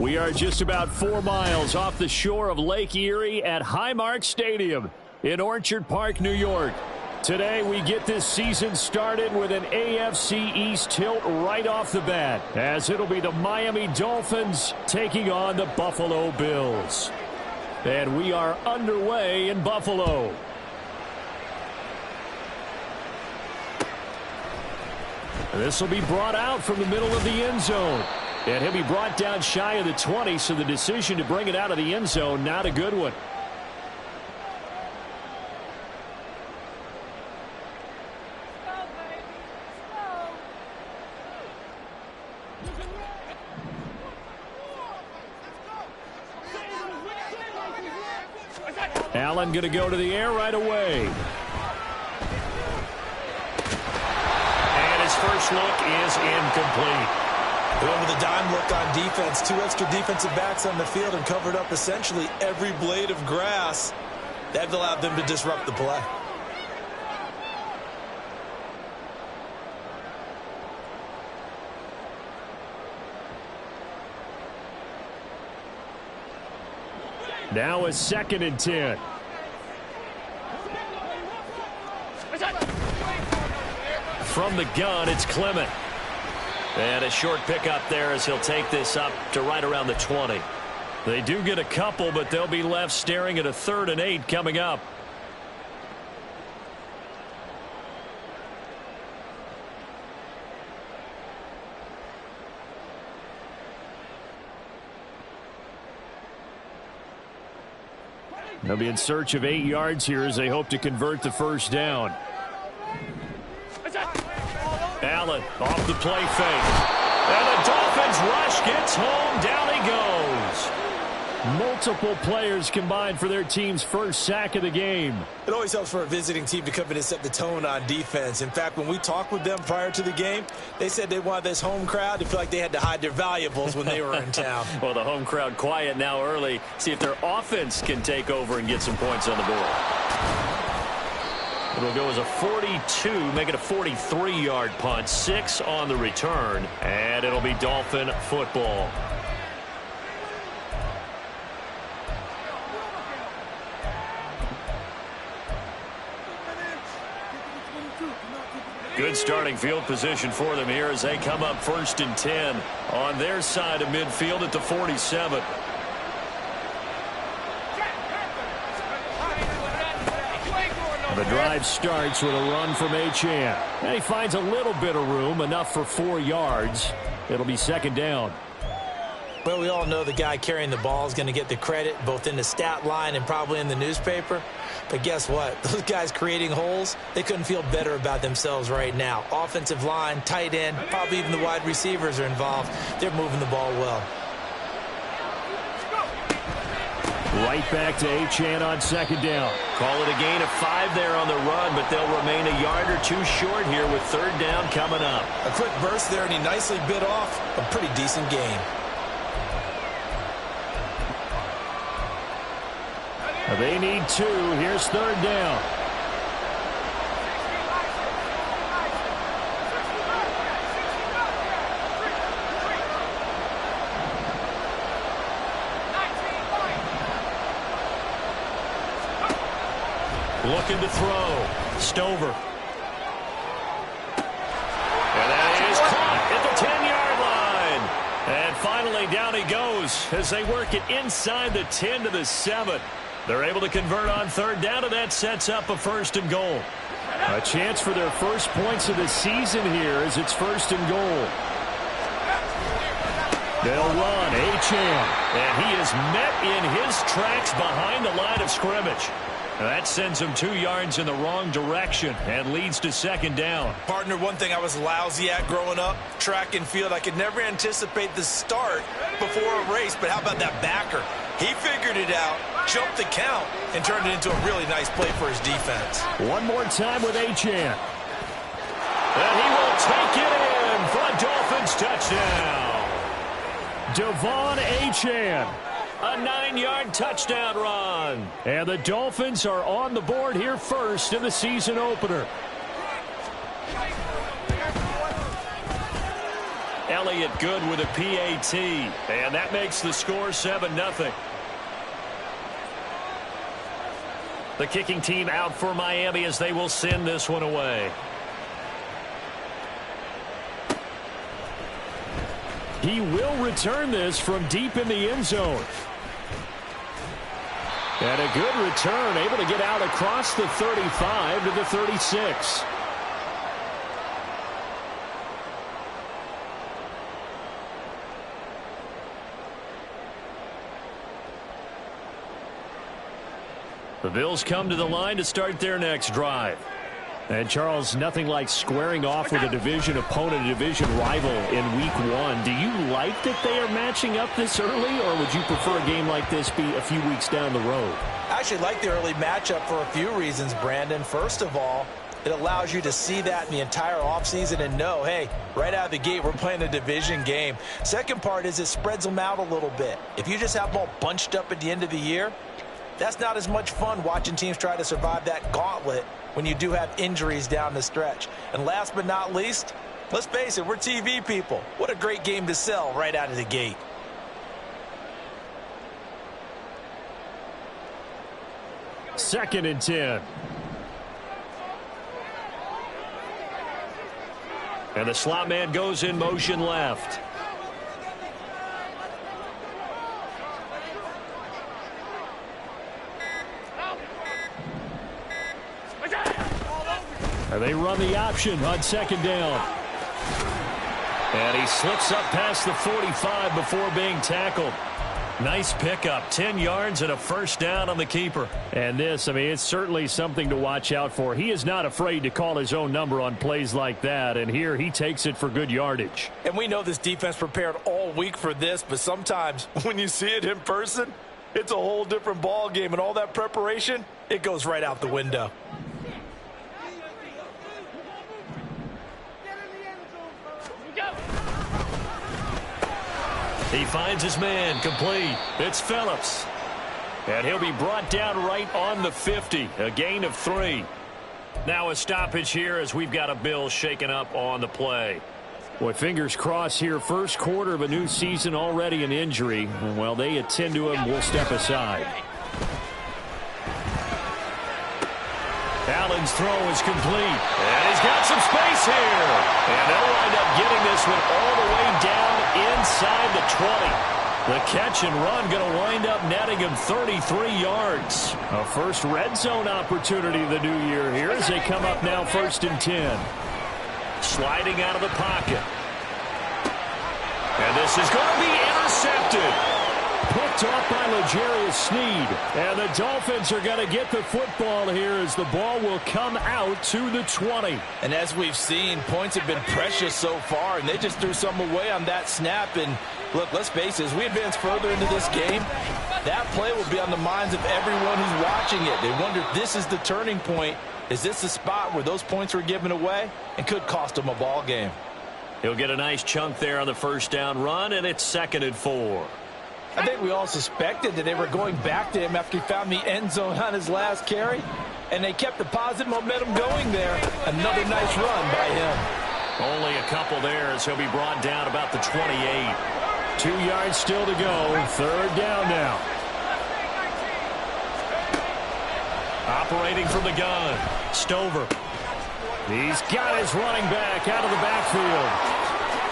We are just about 4 miles off the shore of Lake Erie at Highmark Stadium in Orchard Park, New York. Today, we get this season started with an AFC East tilt right off the bat, as it'll be the Miami Dolphins taking on the Buffalo Bills. And we are underway in Buffalo. This will be brought out from the middle of the end zone. And he'll be brought down shy of the 20, so the decision to bring it out of the end zone, not a good one. Allen going to go to the air right away. And his first look is incomplete. They went with a dime look on defense. 2 extra defensive backs on the field and covered up essentially every blade of grass. That allowed them to disrupt the play. Now a 2nd and 10. From the gun, it's Clement. And a short pickup there as he'll take this up to right around the 20. They do get a couple, but they'll be left staring at a 3rd and 8 coming up. They'll be in search of 8 yards here as they hope to convert the first down. Allen off the play fake. And the Dolphins rush gets home. Down he goes. Multiple players combined for their team's first sack of the game. It always helps for a visiting team to come in and set the tone on defense. In fact, when we talked with them prior to the game, they said they wanted this home crowd to feel like they had to hide their valuables when they were in town. Well, the home crowd quiet now early. See if their offense can take over and get some points on the board. It'll go as a 42, make it a 43-yard punt. 6 on the return, and it'll be Dolphin football. Good starting field position for them here as they come up 1st and 10 on their side of midfield at the 47. The drive starts with a run from Achane. And he finds a little bit of room, enough for 4 yards. It'll be 2nd down. Well, we all know the guy carrying the ball is going to get the credit, both in the stat line and probably in the newspaper. But guess what? Those guys creating holes, they couldn't feel better about themselves right now. Offensive line, tight end, probably even the wide receivers are involved. They're moving the ball well. Right back to Achane on 2nd down. Call it a gain of 5 there on the run, but they'll remain a yard or 2 short here with 3rd down coming up. A quick burst there, and he nicely bit off a pretty decent gain. They need 2. Here's 3rd down. Looking to throw. Stover. And that is caught at the 10-yard line. And finally down he goes as they work it inside the 10 to the 7. They're able to convert on 3rd down, and that sets up a 1st and goal. A chance for their first points of the season here as it's 1st and goal. They'll run Achane, and he is met in his tracks behind the line of scrimmage. That sends him 2 yards in the wrong direction and leads to 2nd down. Partner, one thing I was lousy at growing up, track and field, I could never anticipate the start before a race, but how about that backer? He figured it out, jumped the count, and turned it into a really nice play for his defense. One more time with Achane. And he will take it in for a Dolphins touchdown. Devon Achane. A 9-yard touchdown run. And the Dolphins are on the board here first in the season opener. Elliott good with a PAT. And that makes the score 7-0. The kicking team out for Miami as they will send this one away. He will return this from deep in the end zone. And a good return, able to get out across the 35 to the 36. The Bills come to the line to start their next drive. And, Charles, nothing like squaring off with a division opponent, a division rival in Week 1. Do you like that they are matching up this early, or would you prefer a game like this be a few weeks down the road? I actually like the early matchup for a few reasons, Brandon. First of all, it allows you to see that in the entire offseason and know, hey, right out of the gate, we're playing a division game. Second part is it spreads them out a little bit. If you just have them all bunched up at the end of the year, that's not as much fun watching teams try to survive that gauntlet when you do have injuries down the stretch. And last but not least, let's face it, we're TV people. What a great game to sell right out of the gate. Second and 10. And the slot man goes in motion left. And they run the option on second down. And he slips up past the 45 before being tackled. Nice pickup, 10 yards and a first down on the keeper. And this, I mean, it's certainly something to watch out for. He is not afraid to call his own number on plays like that, and here he takes it for good yardage. And we know this defense prepared all week for this, but sometimes when you see it in person, it's a whole different ball game, and all that preparation, it goes right out the window. He finds his man, complete. It's Phillips. And he'll be brought down right on the 50, a gain of 3. Now a stoppage here as we've got a Bill shaken up on the play. Boy, fingers crossed here. First quarter of a new season, already an injury. And while they attend to him, we'll step aside. Allen's throw is complete. And he's got some space here. And they'll wind up getting this one all the way down inside the 20. The catch and run going to wind up netting him 33 yards. A first red zone opportunity the new year here as they come up now 1st and 10. Sliding out of the pocket. And this is going to be intercepted. Picked off by L'Jarius Sneed. And the Dolphins are going to get the football here as the ball will come out to the 20. And as we've seen, points have been precious so far, and they just threw some away on that snap. And look, let's face it, as we advance further into this game, that play will be on the minds of everyone who's watching it. They wonder if this is the turning point. Is this the spot where those points were given away and could cost them a ball game? He'll get a nice chunk there on the first down run, and it's 2nd and 4. I think we all suspected that they were going back to him after he found the end zone on his last carry, and they kept the positive momentum going there. Another nice run by him. Only a couple there as he'll be brought down about the 28. 2 yards still to go. 3rd down now. Operating from the gun. Stover. He's got his running back out of the backfield.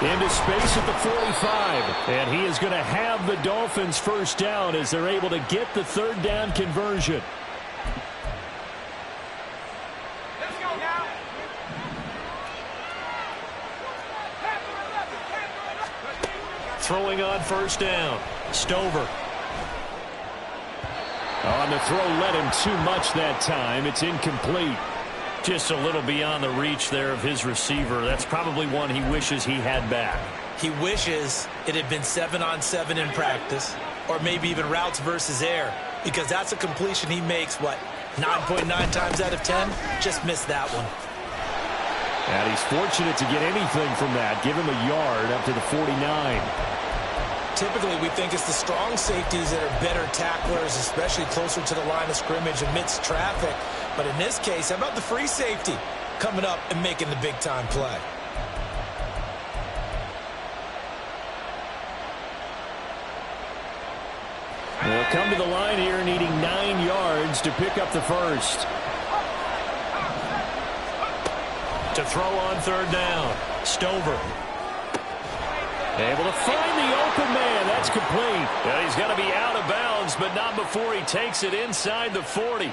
Into space at the 45. And he is going to have the Dolphins first down as they're able to get the 3rd down conversion. Let's go now. Throwing on first down. Stover. On the throw, led him too much that time. It's incomplete. Just a little beyond the reach there of his receiver. That's probably one he wishes he had back. He wishes it had been 7-on-7 in practice, or maybe even routes versus air, because that's a completion he makes, 9.9 times out of 10? Just missed that one. And he's fortunate to get anything from that. Give him a yard up to the 49. Typically, we think it's the strong safeties that are better tacklers, especially closer to the line of scrimmage amidst traffic. But in this case, how about the free safety coming up and making the big-time play? come to the line here needing 9 yards to pick up the first. To throw on third down. Stover. Able to find the open man. That's complete. And he's going to be out of bounds, but not before he takes it inside the 40.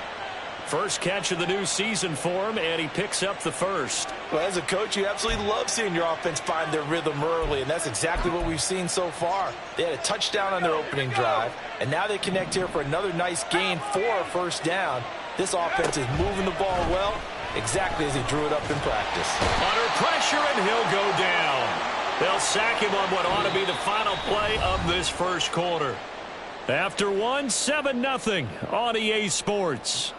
First catch of the new season for him, and he picks up the first. Well, as a coach, you absolutely love seeing your offense find their rhythm early, and that's exactly what we've seen so far. They had a touchdown on their opening drive, and now they connect here for another nice gain for a first down. This offense is moving the ball well, exactly as he drew it up in practice. Under pressure, and he'll go down. They'll sack him on what ought to be the final play of this first quarter. After one, 7-0 on EA Sports.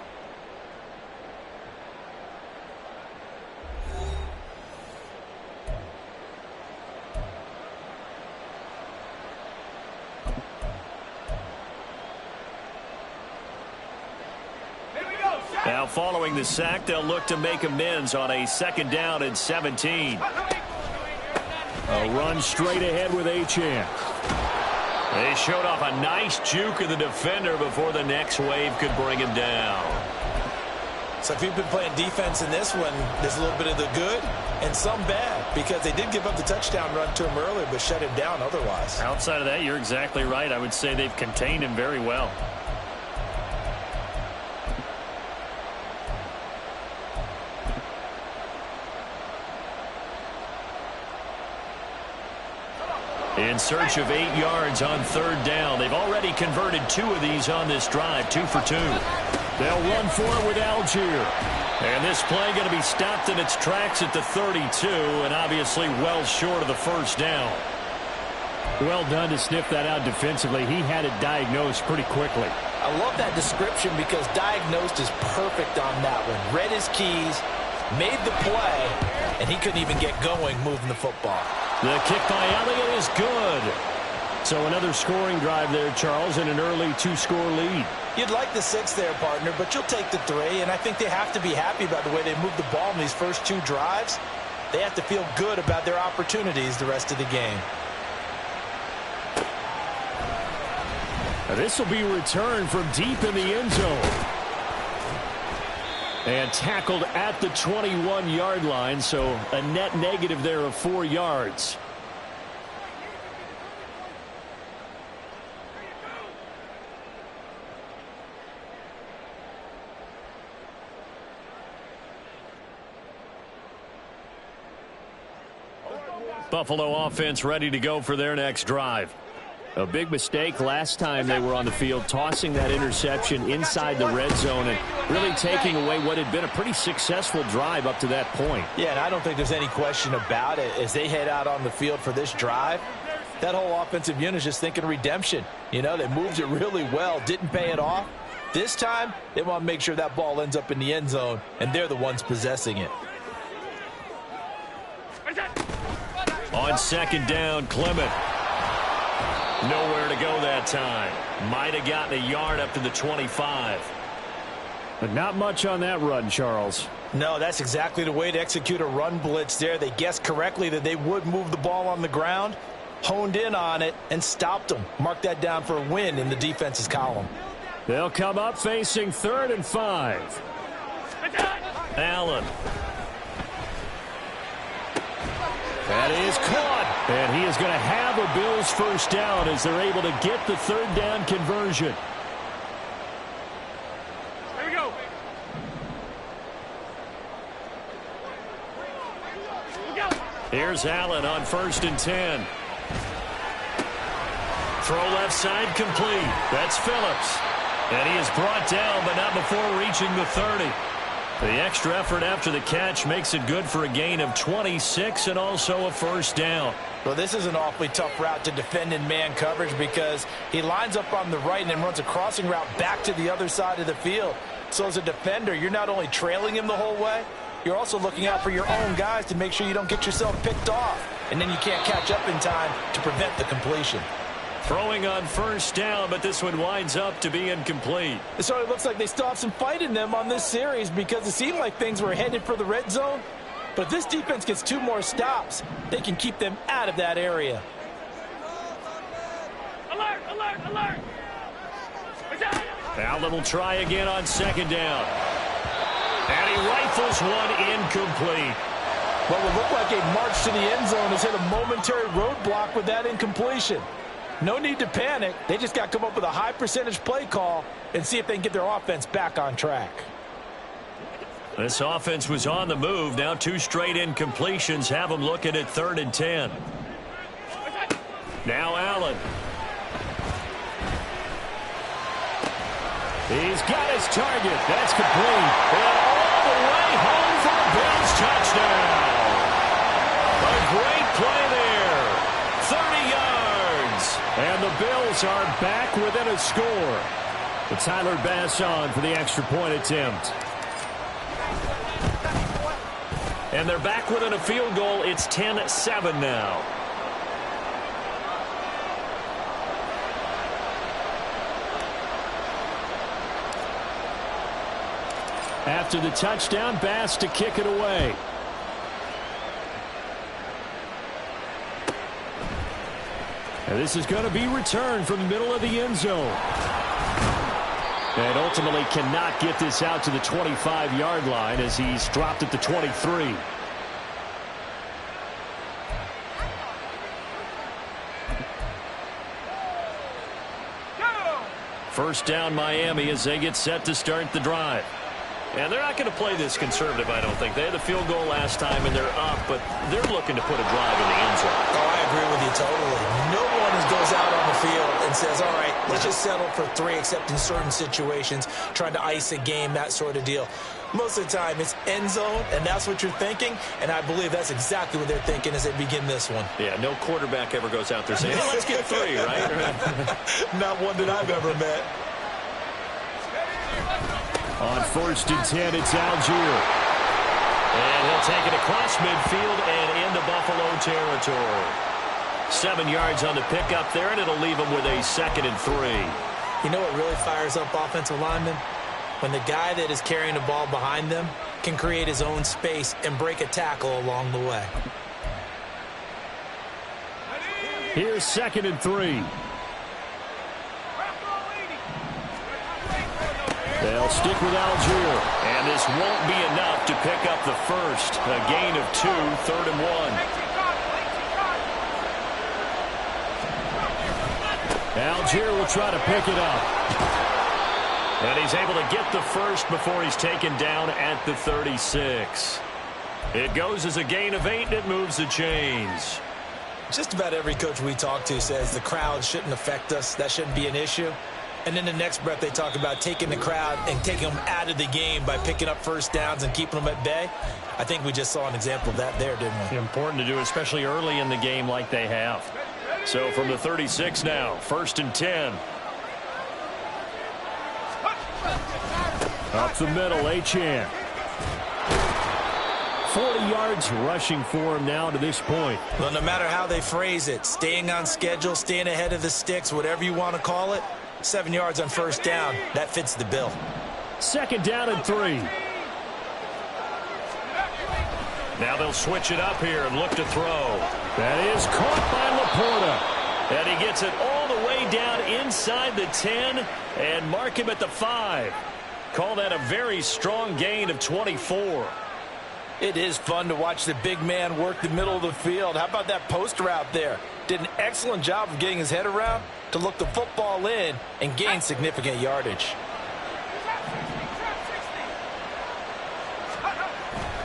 Now following the sack, they'll look to make amends on a 2nd down and 17. A run straight ahead with Achane. They showed off a nice juke of the defender before the next wave could bring him down. So if you've been playing defense in this one, there's a little bit of the good and some bad, because they did give up the touchdown run to him earlier but shut him down otherwise. Outside of that, you're exactly right. I would say they've contained him very well. In search of 8 yards on 3rd down. They've already converted 2 of these on this drive, 2 for 2. They'll run for it with Algier. And this play going to be stopped in its tracks at the 32, and obviously well short of the first down. Well done to sniff that out defensively. He had it diagnosed pretty quickly. I love that description because diagnosed is perfect on that one. Read his keys, made the play, and he couldn't even get going moving the football. The kick by Elliott is good. So another scoring drive there, Charles, and an early 2-score lead. You'd like the 6 there, partner, but you'll take the 3, and I think they have to be happy about the way they moved the ball in these first 2 drives. They have to feel good about their opportunities the rest of the game. This will be returned from deep in the end zone. And tackled at the 21-yard line, so a net negative there of 4 yards. Buffalo offense ready to go for their next drive. A big mistake last time they were on the field, tossing that interception inside the red zone and really taking away what had been a pretty successful drive up to that point. Yeah, and I don't think there's any question about it. As they head out on the field for this drive, that whole offensive unit is just thinking redemption. You know, they moved it really well, didn't pay it off. This time, they want to make sure that ball ends up in the end zone, and they're the ones possessing it. On 2nd down, Clement. Nowhere to go that time. Might have gotten a yard up to the 25. But not much on that run, Charles. No, that's exactly the way to execute a run blitz there. They guessed correctly that they would move the ball on the ground, honed in on it, and stopped them. Mark that down for a win in the defense's column. They'll come up facing 3rd and 5. Allen. That is caught. And he is going to have a Bills first down as they're able to get the 3rd down conversion. Here we go. Here's Allen on 1st and 10. Throw left side complete. That's Phillips. And he is brought down, but not before reaching the 30. The extra effort after the catch makes it good for a gain of 26 and also a first down. Well, this is an awfully tough route to defend in man coverage because he lines up on the right and then runs a crossing route back to the other side of the field. So as a defender, you're not only trailing him the whole way, you're also looking out for your own guys to make sure you don't get yourself picked off. And then you can't catch up in time to prevent the completion. Throwing on first down, but this one winds up to be incomplete. So it looks like they still have some fight in them on this series because it seemed like things were headed for the red zone. But if this defense gets 2 more stops, they can keep them out of that area. Alert, alert, alert. Allen will try again on second down. And he rifles one incomplete. What would look like a march to the end zone has hit a momentary roadblock with that incompletion. No need to panic. They just got to come up with a high percentage play call and see if they can get their offense back on track. This offense was on the move. Now 2 straight incompletions have them looking at 3rd and 10. Now Allen. He's got his target. That's complete. And all the way home for a Bills touchdown. A great play there. 30 yards. And the Bills are back within a score. But Tyler Bass on for the extra point attempt. And they're back within a field goal. It's 10-7 now. After the touchdown, Bass to kick it away. And this is going to be returned from the middle of the end zone. And ultimately cannot get this out to the 25-yard line as he's dropped at the 23. First down Miami as they get set to start the drive. And they're not going to play this conservative, I don't think. They had the field goal last time, and they're up, but they're looking to put a drive in the end zone. Oh, I agree with you totally. No one goes out on the field and says, all right, let's just settle for 3, except in certain situations, trying to ice a game, that sort of deal. Most of the time, it's end zone, and that's what you're thinking, and I believe that's exactly what they're thinking as they begin this one. Yeah, no quarterback ever goes out there saying, hey, let's get 3, right? Not one that I've ever met. On 1st and 10, it's Algier. And he'll take it across midfield and into Buffalo territory. 7 yards on the pickup there, and it'll leave him with a 2nd and 3. You know what really fires up offensive linemen? When the guy that is carrying the ball behind them can create his own space and break a tackle along the way. Here's 2nd and 3. They'll stick with Algier. And this won't be enough to pick up the first. A gain of 2, 3rd and 1. Algier will try to pick it up. And he's able to get the first before he's taken down at the 36. It goes as a gain of 8, and it moves the chains. Just about every coach we talk to says the crowd shouldn't affect us. That shouldn't be an issue. And then the next breath they talk about taking the crowd and taking them out of the game by picking up first downs and keeping them at bay. I think we just saw an example of that there, didn't we? Important to do, especially early in the game like they have. So from the 36 now, 1st and 10. Up the middle, Achane. 40 yards rushing for him now to this point. Well, no matter how they phrase it, staying on schedule, staying ahead of the sticks, whatever you want to call it, 7 yards on first down, that fits the bill. 2nd down and 3. Now they'll switch it up here and look to throw. That is caught by Laporta. And he gets it all the way down inside the 10 and mark him at the 5. Call that a very strong gain of 24. It is fun to watch the big man work the middle of the field. How about that post route there? Did an excellent job of getting his head around to look the football in and gain significant yardage.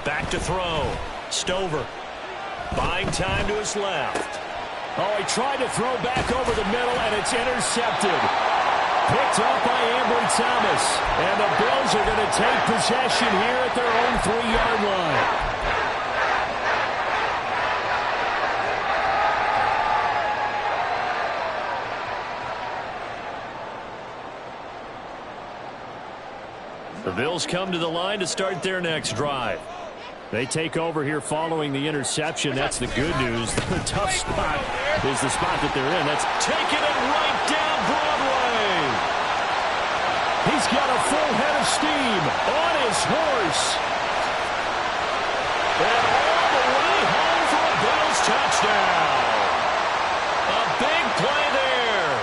Back to throw. Stover. Buying time to his left. Oh, he tried to throw back over the middle, and it's intercepted. Picked up by Ambry Thomas. And the Bills are going to take possession here at their own 3-yard line. The Bills come to the line to start their next drive. They take over here following the interception. That's the good news. The tough spot is the spot that they're in. That's taking it right down Broadway. He's got a full head of steam on his horse. And all the way home for a Bills touchdown. A big play there.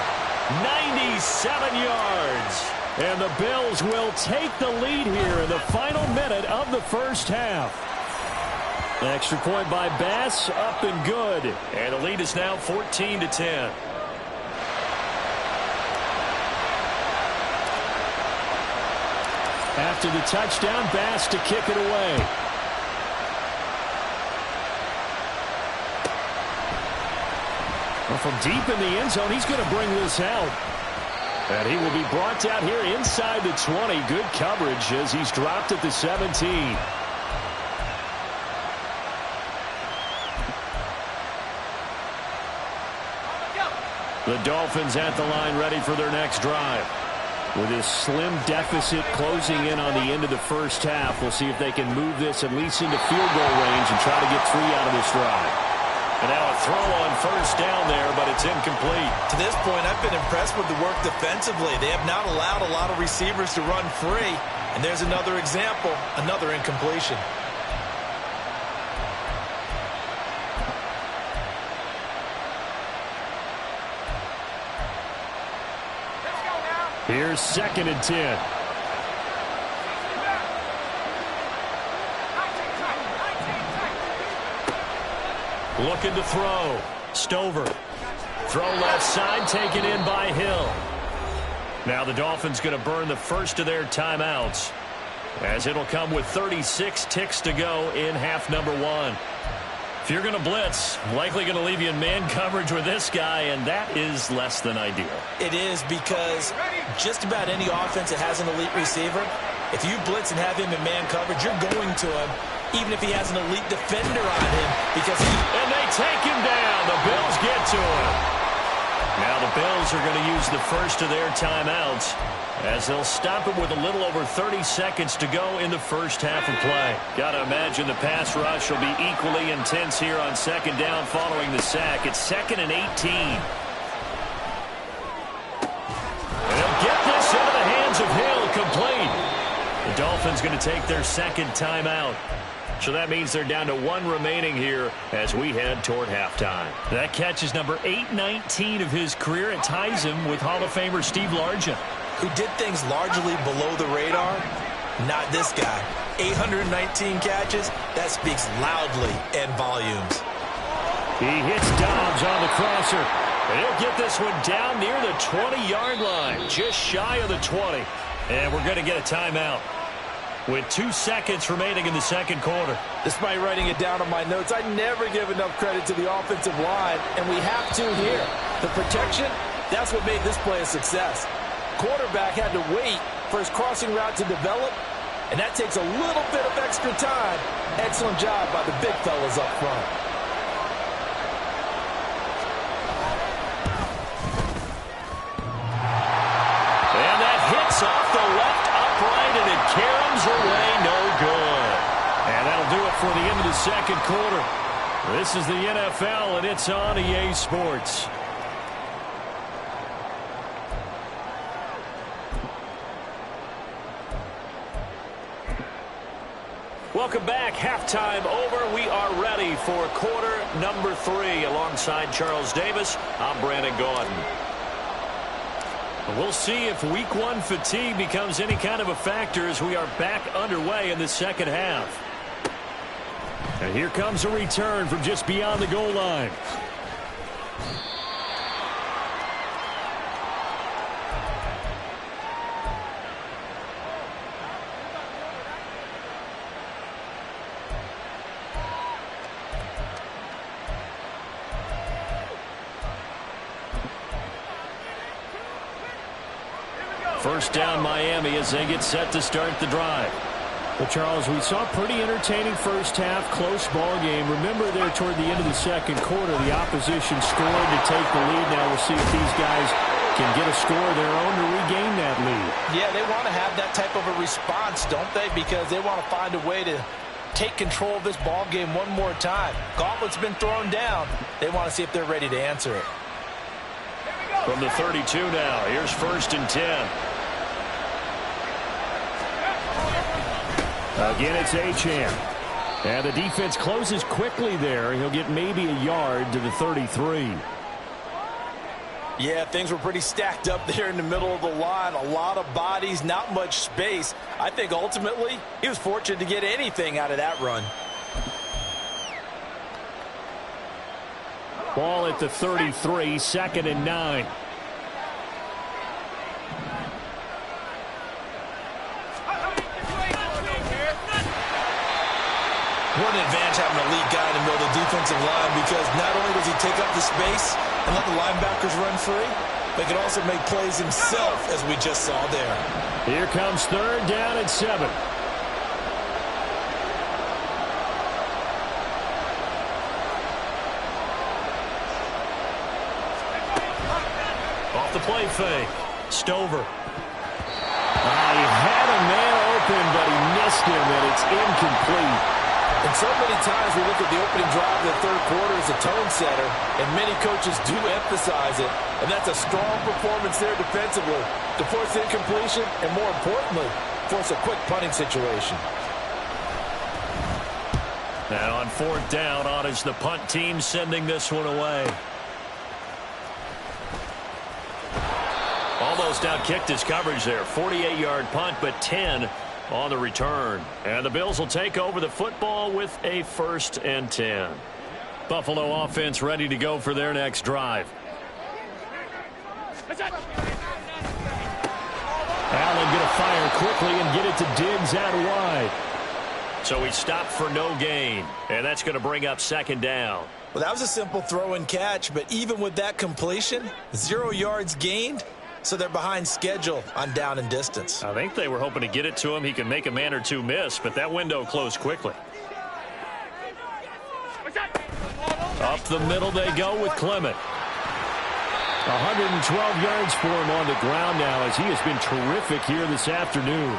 57 yards. And the Bills will take the lead here in the final minute of the first half. Extra point by Bass, up and good. And the lead is now 14-10. After the touchdown, Bass to kick it away. Well, from deep in the end zone, he's going to bring this out. And he will be brought down here inside the 20. Good coverage as he's dropped at the 17. The Dolphins at the line ready for their next drive. With his slim deficit closing in on the end of the first half, we'll see if they can move this at least into field goal range and try to get 3 out of this drive. And now a throw on first down there, but it's incomplete. To this point, I've been impressed with the work defensively. They have not allowed a lot of receivers to run free. And there's another example, another incompletion. Here's 2nd and 10. Looking to throw. Stover. Throw left side, taken in by Hill. Now the Dolphins going to burn the first of their timeouts, as it'll come with 36 ticks to go in half number 1. If you're going to blitz, likely going to leave you in man coverage with this guy, and that is less than ideal. It is, because just about any offense that has an elite receiver, if you blitz and have him in man coverage, you're going to him, even if he has an elite defender on him, because and they take him down. The Bills get to him. Now the Bills are going to use the first of their timeouts, as they'll stop it with a little over 30 seconds to go in the first half of play. Got to imagine the pass rush will be equally intense here on 2nd down following the sack. It's 2nd and 18. They'll get this into the hands of Hill, complete. The Dolphins going to take their 2nd timeout. So that means they're down to 1 remaining here as we head toward halftime. That catch is number 819 of his career. It ties him with Hall of Famer Steve Largent, who did things largely below the radar. Not this guy. 819 catches, that speaks loudly in volumes. He hits Dobbs on the crosser. And he'll get this one down near the 20-yard line, just shy of the 20. And we're going to get a timeout with 2 seconds remaining in the 2nd quarter. Despite writing it down on my notes, I never give enough credit to the offensive line, and we have to here. The protection, that's what made this play a success. Quarterback had to wait for his crossing route to develop, and that takes a little bit of extra time. Excellent job by the big fellas up front. And that hits off the left upright, and it caroms away, no good. And that'll do it for the end of the 2nd quarter. This is the NFL, and it's on EA Sports. Welcome back. Halftime over. We are ready for quarter number 3. Alongside Charles Davis, I'm Brandon Gaudin. We'll see if week 1 fatigue becomes any kind of a factor as we are back underway in the 2nd half. And here comes a return from just beyond the goal line. First down Miami as they get set to start the drive. Well, Charles, we saw a pretty entertaining first half, close ball game. Remember there toward the end of the 2nd quarter, the opposition scored to take the lead. Now we'll see if these guys can get a score of their own to regain that lead. Yeah, they want to have that type of a response, don't they? Because they want to find a way to take control of this ball game one more time. Gauntlet's been thrown down. They want to see if they're ready to answer it. From the 32 now, here's 1st and 10. Again, it's Achane. And the defense closes quickly there. He'll get maybe a yard to the 33. Yeah, things were pretty stacked up there in the middle of the line. A lot of bodies, not much space. I think ultimately he was fortunate to get anything out of that run. Ball at the 33, 2nd and 9. What an advantage having a lead guy in the middle of the defensive line, because not only does he take up the space and let the linebackers run free, but he can also make plays himself, as we just saw there. Here comes 3rd down and 7. Off the play fake. Stover. He had a man open, but he missed him, and it's incomplete. And so many times we look at the opening drive of the third quarter as a tone setter, and many coaches do emphasize it. And that's a strong performance there defensively to force incompletion and, more importantly, force a quick punting situation. And on 4th down, on is the punt team sending this one away. Almost outkicked his coverage there. 48-yard punt, but 10 on the return. And the Bills will take over the football with a 1st and 10. Buffalo offense ready to go for their next drive. Allen going to fire quickly and get it to Diggs out wide. So he stopped for no gain, and that's going to bring up 2nd down. Well, that was a simple throw and catch, but even with that completion, 0 yards gained. So they're behind schedule on down and distance. I think they were hoping to get it to him. He could make a man or two miss, but that window closed quickly. Up the middle they go with Clement. 112 yards for him on the ground now, as he has been terrific here this afternoon.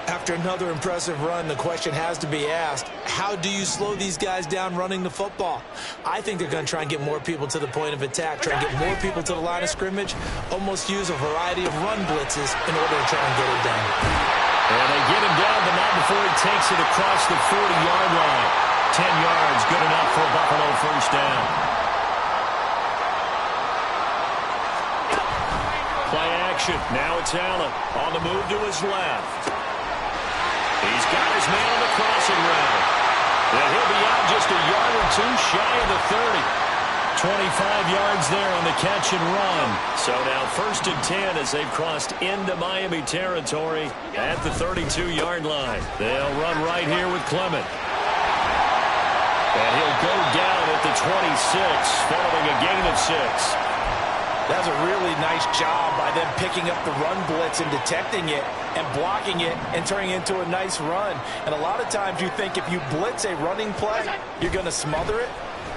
After another impressive run, the question has to be asked, how do you slow these guys down running the football? I think they're going to try and get more people to the point of attack, try and get more people to the line of scrimmage, almost use a variety of run blitzes in order to try and get it done. And they get him down, but not before he takes it across the 40-yard line. 10 yards, good enough for Buffalo 1st down. Play action. Now it's Allen on the move to his left. He's got his man on the crossing route. And he'll be out just a yard or two shy of the 30. 25 yards there on the catch and run. So now 1st and 10 as they've crossed into Miami territory at the 32-yard line. They'll run right here with Clement. And he'll go down at the 26 following a gain of 6. That's a really nice job by them picking up the run blitz and detecting it and blocking it and turning it into a nice run. And a lot of times you think if you blitz a running play, you're going to smother it.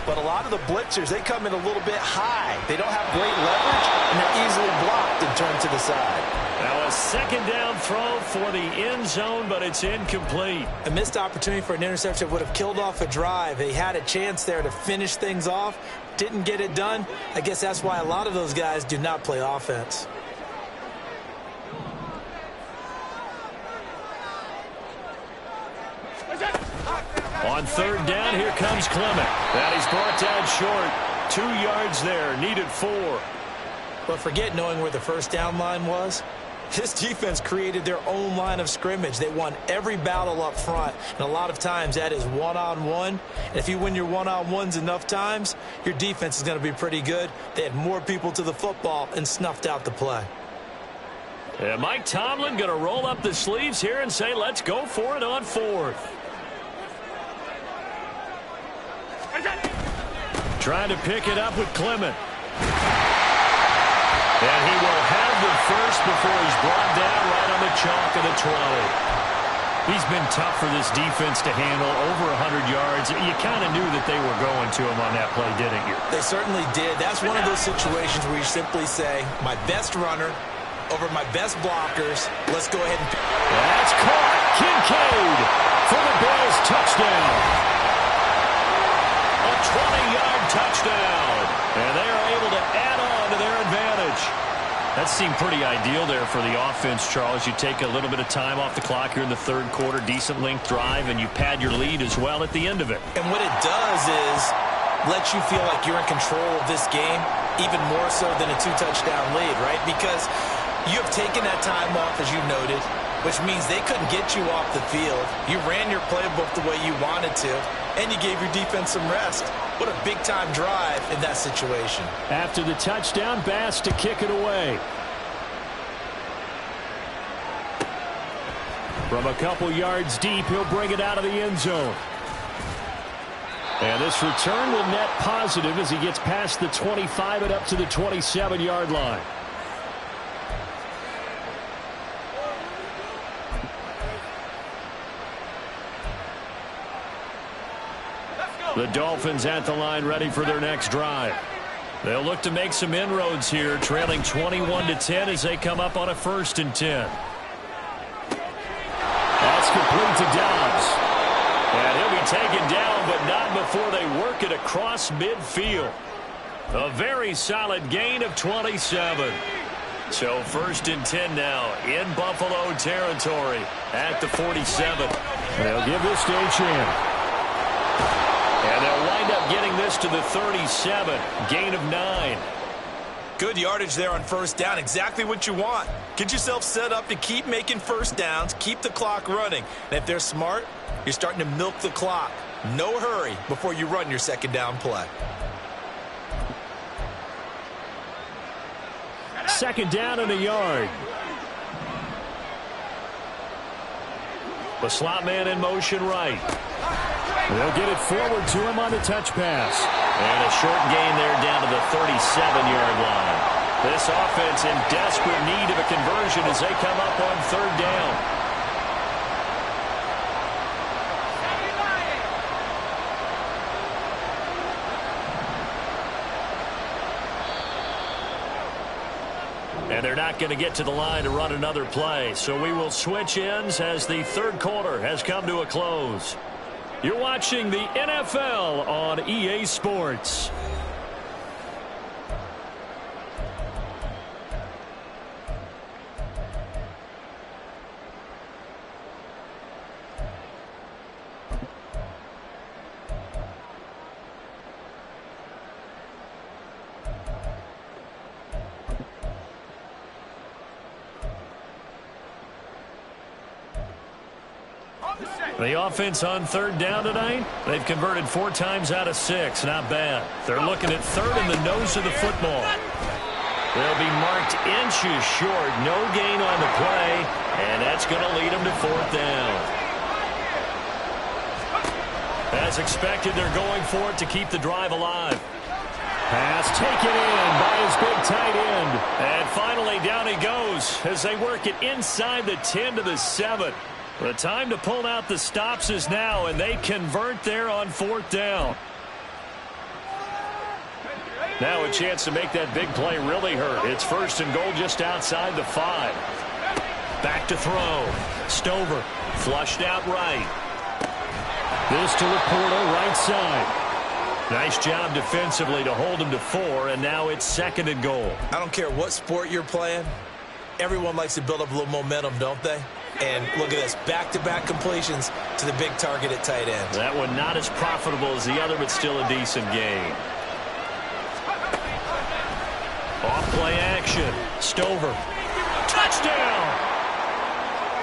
But a lot of the blitzers, they come in a little bit high. They don't have great leverage, and they're easily blocked and turned to the side. Now a 2nd down throw for the end zone, but it's incomplete. A missed opportunity for an interception would have killed off a drive. They had a chance there to finish things off. Didn't get it done. I guess that's why a lot of those guys do not play offense. On 3rd down, here comes Clement. That he's brought down short. 2 yards there, needed 4. But forget knowing where the 1st down line was. This defense created their own line of scrimmage. They won every battle up front, and a lot of times that is one-on-one. And if you win your one-on-ones enough times, your defense is going to be pretty good. They had more people to the football and snuffed out the play. And Mike Tomlin going to roll up the sleeves here and say, let's go for it on 4th. Trying to pick it up with Clement. And he will have the first before he's brought down right on the chalk of the 20. He's been tough for this defense to handle, over 100 yards. You kind of knew that they were going to him on that play, didn't you? They certainly did. That's one of those situations where you simply say, my best runner over my best blockers. Let's go ahead and... That's caught. Kincaid for the Bills touchdown. A 20-yard touchdown. And they are able to add on to their advantage. That seemed pretty ideal there for the offense, Charles. You take a little bit of time off the clock here in the 3rd quarter, decent length drive, and you pad your lead as well at the end of it. And what it does is let you feel like you're in control of this game. even more so than a 2-touchdown lead, right? Because you have taken that time off, as you noted, which means they couldn't get you off the field. You ran your playbook the way you wanted to, and you gave your defense some rest. What a big-time drive in that situation. After the touchdown, Bass to kick it away. From a couple yards deep, he'll bring it out of the end zone. And this return will net positive as he gets past the 25 and up to the 27-yard line. The Dolphins at the line, ready for their next drive. They'll look to make some inroads here, trailing 21-10 as they come up on a 1st and 10. That's complete to Dobbs. And he'll be taken down, but not before they work it across midfield. A very solid gain of 27. So 1st and 10 now in Buffalo territory at the 47. They'll give this to Achane. And they'll wind up getting this to the 37. Gain of 9. Good yardage there on 1st down. Exactly what you want. Get yourself set up to keep making 1st downs. Keep the clock running. And if they're smart, you're starting to milk the clock. No hurry before you run your 2nd down play. 2nd down and a yard. The slot man in motion right. They'll get it forward to him on the touch pass. And a short gain there down to the 37-yard line. This offense in desperate need of a conversion as they come up on 3rd down. And they're not going to get to the line to run another play. So we will switch ends as the 3rd quarter has come to a close. You're watching the NFL on EA Sports. The offense on 3rd down tonight, they've converted 4 times out of 6. Not bad. They're looking at 3rd in the nose of the football. They'll be marked inches short. No gain on the play, and that's going to lead them to 4th down. As expected, they're going for it to keep the drive alive. Pass taken in by his big tight end. And finally down he goes as they work it inside the 10 to the 7. The time to pull out the stops is now, and they convert there on 4th down. Now a chance to make that big play really hurt. It's 1st and goal just outside the 5. Back to throw. Stover flushed out right. This to Laporta, right side. Nice job defensively to hold him to 4, and now it's 2nd and goal. I don't care what sport you're playing. Everyone likes to build up a little momentum, don't they? And look at this, back-to-back completions to the big target at tight end. That one not as profitable as the other, but still a decent gain. Off-play action. Stover. Touchdown!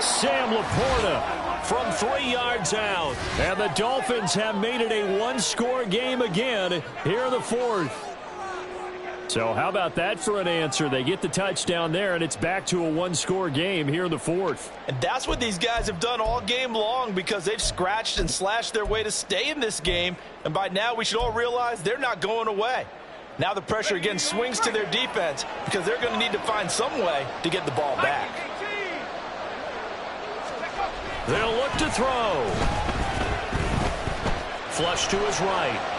Sam Laporta from 3 yards out. And the Dolphins have made it a 1-score game again here in the 4th. So how about that for an answer? They get the touchdown there, and it's back to a 1-score game here in the 4th. And that's what these guys have done all game long because they've scratched and slashed their way to stay in this game. And by now, we should all realize they're not going away. Now the pressure again swings to their defense because they're going to need to find some way to get the ball back. They'll look to throw. Flush to his right.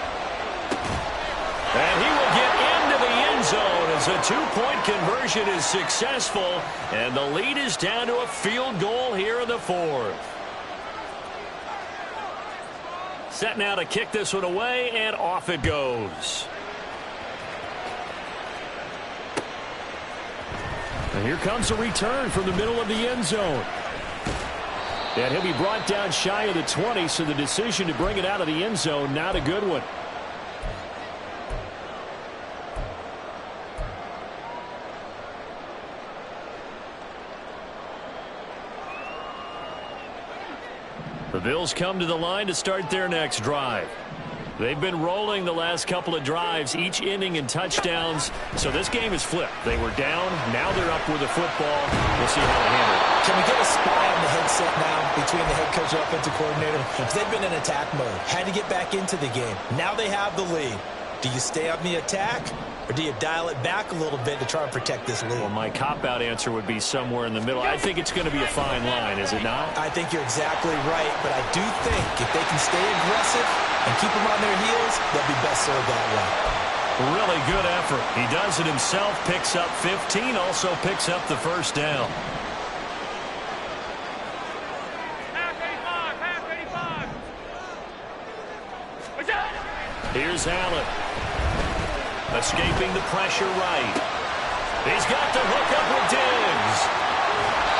And he will get into the end zone as a 2-point conversion is successful. And the lead is down to a field goal here in the 4th. Set now to kick this one away, and off it goes. And here comes a return from the middle of the end zone. And he'll be brought down shy of the 20, so the decision to bring it out of the end zone, not a good one. The Bills come to the line to start their next drive. They've been rolling the last couple of drives, each inning in touchdowns. So this game is flipped. They were down. Now they're up with the football. We'll see how they handle it. Can we get a spy on the headset now between the head coach and offensive coordinator? Because they've been in attack mode. Had to get back into the game. Now they have the lead. Do you stay on the attack, or do you dial it back a little bit to try and protect this lead? Well, my cop-out answer would be somewhere in the middle. I think it's going to be a fine line, is it not? I think you're exactly right, but I do think if they can stay aggressive and keep them on their heels, they'll be best served that way. Really good effort. He does it himself, picks up 15, also picks up the first down. Here's Allen. Escaping the pressure right. He's got the hook up with Diggs.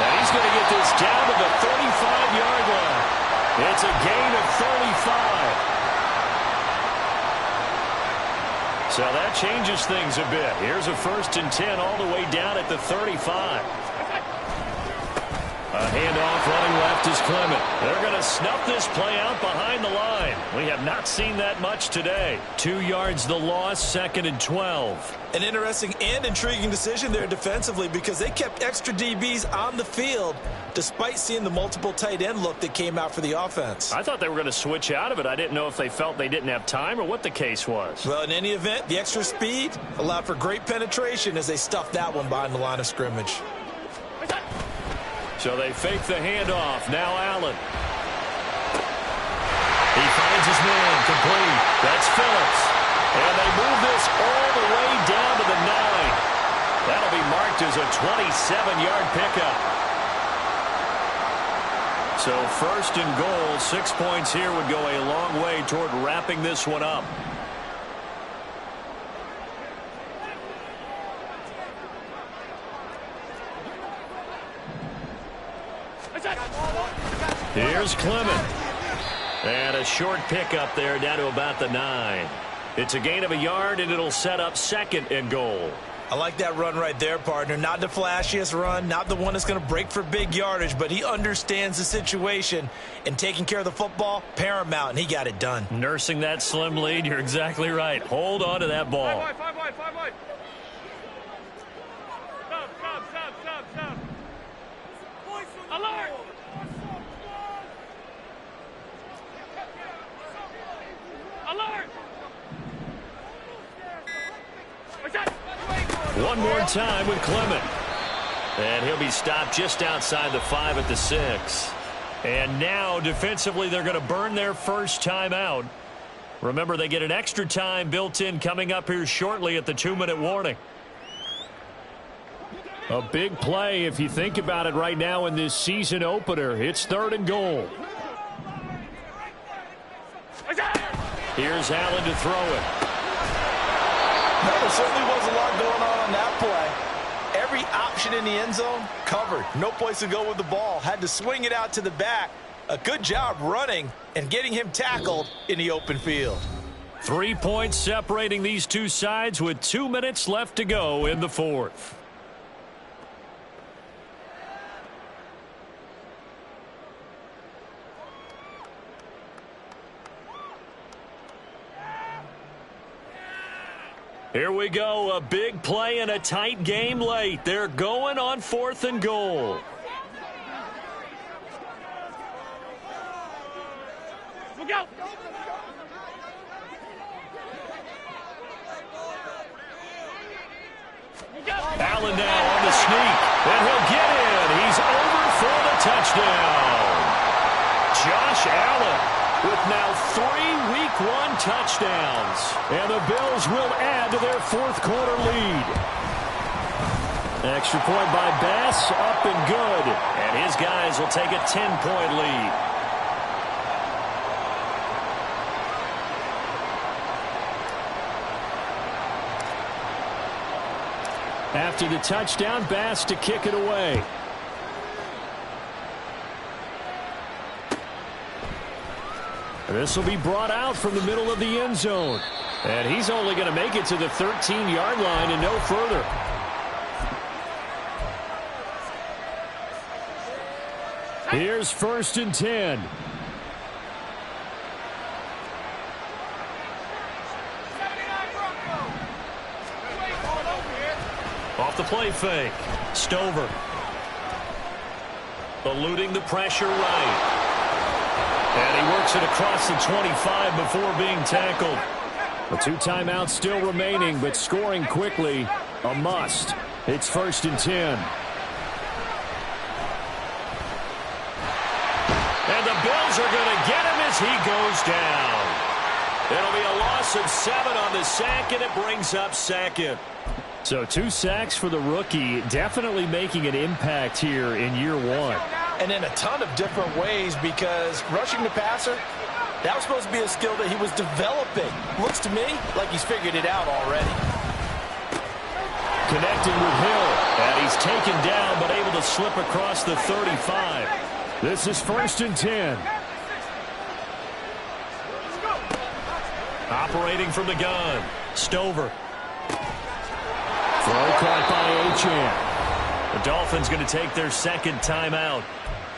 And he's going to get this down to the 35-yard line. It's a gain of 35. So that changes things a bit. Here's a 1st and 10 all the way down at the 35. A handoff running left is Clement. They're going to snuff this play out behind the line. We have not seen that much today. 2 yards the loss, 2nd and 12. An interesting and intriguing decision there defensively because they kept extra DBs on the field despite seeing the multiple tight end look that came out for the offense. I thought they were going to switch out of it. I didn't know if they felt they didn't have time or what the case was. Well, in any event, the extra speed allowed for great penetration as they stuffed that one behind the line of scrimmage. So they fake the handoff. Now Allen. He finds his man complete. That's Phillips. And they move this all the way down to the 9. That'll be marked as a 27-yard pickup. So 1st and goal, 6 points here would go a long way toward wrapping this one up. Here's Clement. And a short pickup there down to about the 9. It's a gain of a yard, and it'll set up 2nd and goal. I like that run right there, partner. Not the flashiest run, not the one that's going to break for big yardage, but he understands the situation, and taking care of the football, paramount, and he got it done. Nursing that slim lead, you're exactly right. Hold on to that ball. 5 wide. Stop. Alert! One more time with Clement. And he'll be stopped just outside the 5 at the 6. And now, defensively, they're going to burn their first timeout. Remember, they get an extra time built in coming up here shortly at the 2-minute warning. A big play if you think about it right now in this season opener. It's 3rd and goal. Here's Allen to throw it. No, there certainly was a lot going on that play. Every option in the end zone covered. No place to go with the ball. Had to swing it out to the back. A good job running and getting him tackled in the open field. 3 points separating these two sides with 2 minutes left to go in the 4th. Here we go, a big play and a tight game late. They're going on 4th and goal. Look out! Allen now on the sneak, and he'll get in. He's over for the touchdown. Josh Allen with now 3 Week 1 touchdowns. And the Bills will add to their 4th quarter lead. Extra point by Bass, up and good. And his guys will take a 10-point lead. After the touchdown, Bass to kick it away. This will be brought out from the middle of the end zone. And he's only going to make it to the 13-yard line and no further. Here's 1st and 10. the play fake. Stover. Eluding the pressure right. And he works it across the 25 before being tackled. The 2 timeouts still remaining, but scoring quickly, a must. It's 1st and 10. And the Bills are going to get him as he goes down. It'll be a loss of 7 on the sack, and it brings up 2nd. So 2 sacks for the rookie, definitely making an impact here in year 1. And in a ton of different ways, because rushing the passer, that was supposed to be a skill that he was developing. Looks to me like he's figured it out already. Connecting with Hill, and he's taken down but able to slip across the 35. This is 1st and 10. Operating from the gun, Stover. Throw caught by Achane. The Dolphins going to take their 2nd timeout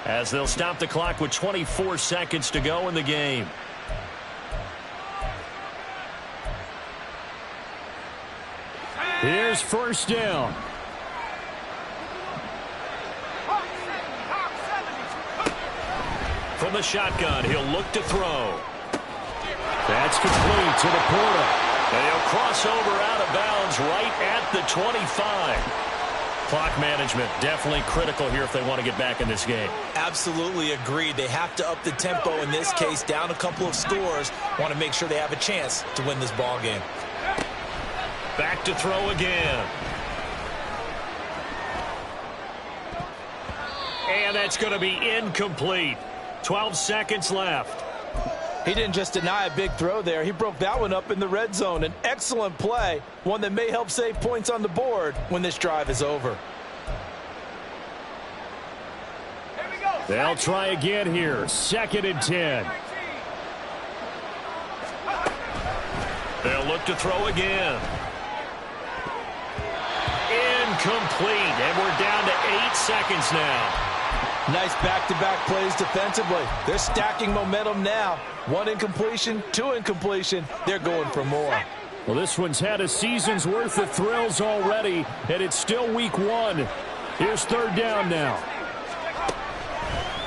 as they'll stop the clock with 24 seconds to go in the game. Here's 1st down. From the shotgun, he'll look to throw. That's complete to the Porter. And he'll cross over out of bounds right at the 25. Clock management definitely critical here if they want to get back in this game. Absolutely agreed. They have to up the tempo in this case, down a couple of scores. Want to make sure they have a chance to win this ball game. Back to throw again. And that's going to be incomplete. 12 seconds left. He didn't just deny a big throw there. He broke that one up in the red zone. An excellent play, one that may help save points on the board when this drive is over. They'll try again here. 2nd and 10. They'll look to throw again. Incomplete. And we're down to 8 seconds now. Nice back-to-back plays defensively. They're stacking momentum now. 1 incompletion, 2 incompletion. They're going for more. Well, this one's had a season's worth of thrills already, and it's still week 1. Here's 3rd down now.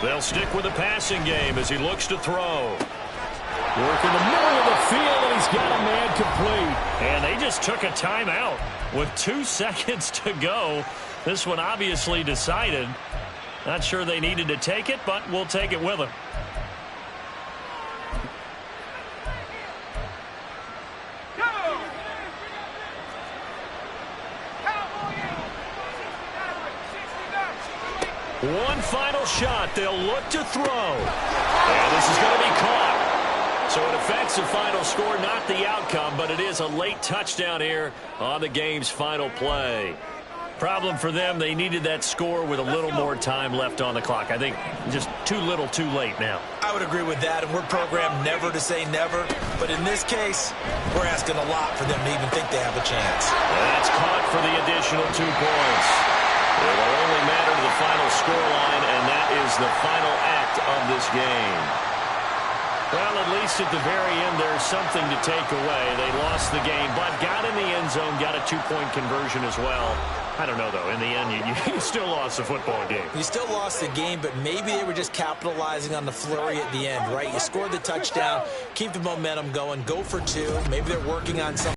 They'll stick with the passing game as he looks to throw. Work in the middle of the field, and he's got a man complete. And they just took a timeout with 2 seconds to go. This one obviously decided. Not sure they needed to take it, but we'll take it with them. One final shot. They'll look to throw. And this is going to be caught. So it affects the final score, not the outcome, but it is a late touchdown here on the game's final play. Problem for them, they needed that score with a little more time left on the clock. I think just too little too late now. I would agree with that, and we're programmed never to say never. But in this case, we're asking a lot for them to even think they have a chance. That's caught for the additional 2 points. It'll only matter to the final scoreline, and that is the final act of this game. Well, at least at the very end, there's something to take away. They lost the game, but got in the end zone, got a 2-point conversion as well. I don't know, though. In the end, you still lost the football game. You still lost the game, but maybe they were just capitalizing on the flurry at the end, right? You scored the touchdown, keep the momentum going, go for 2. Maybe they're working on something.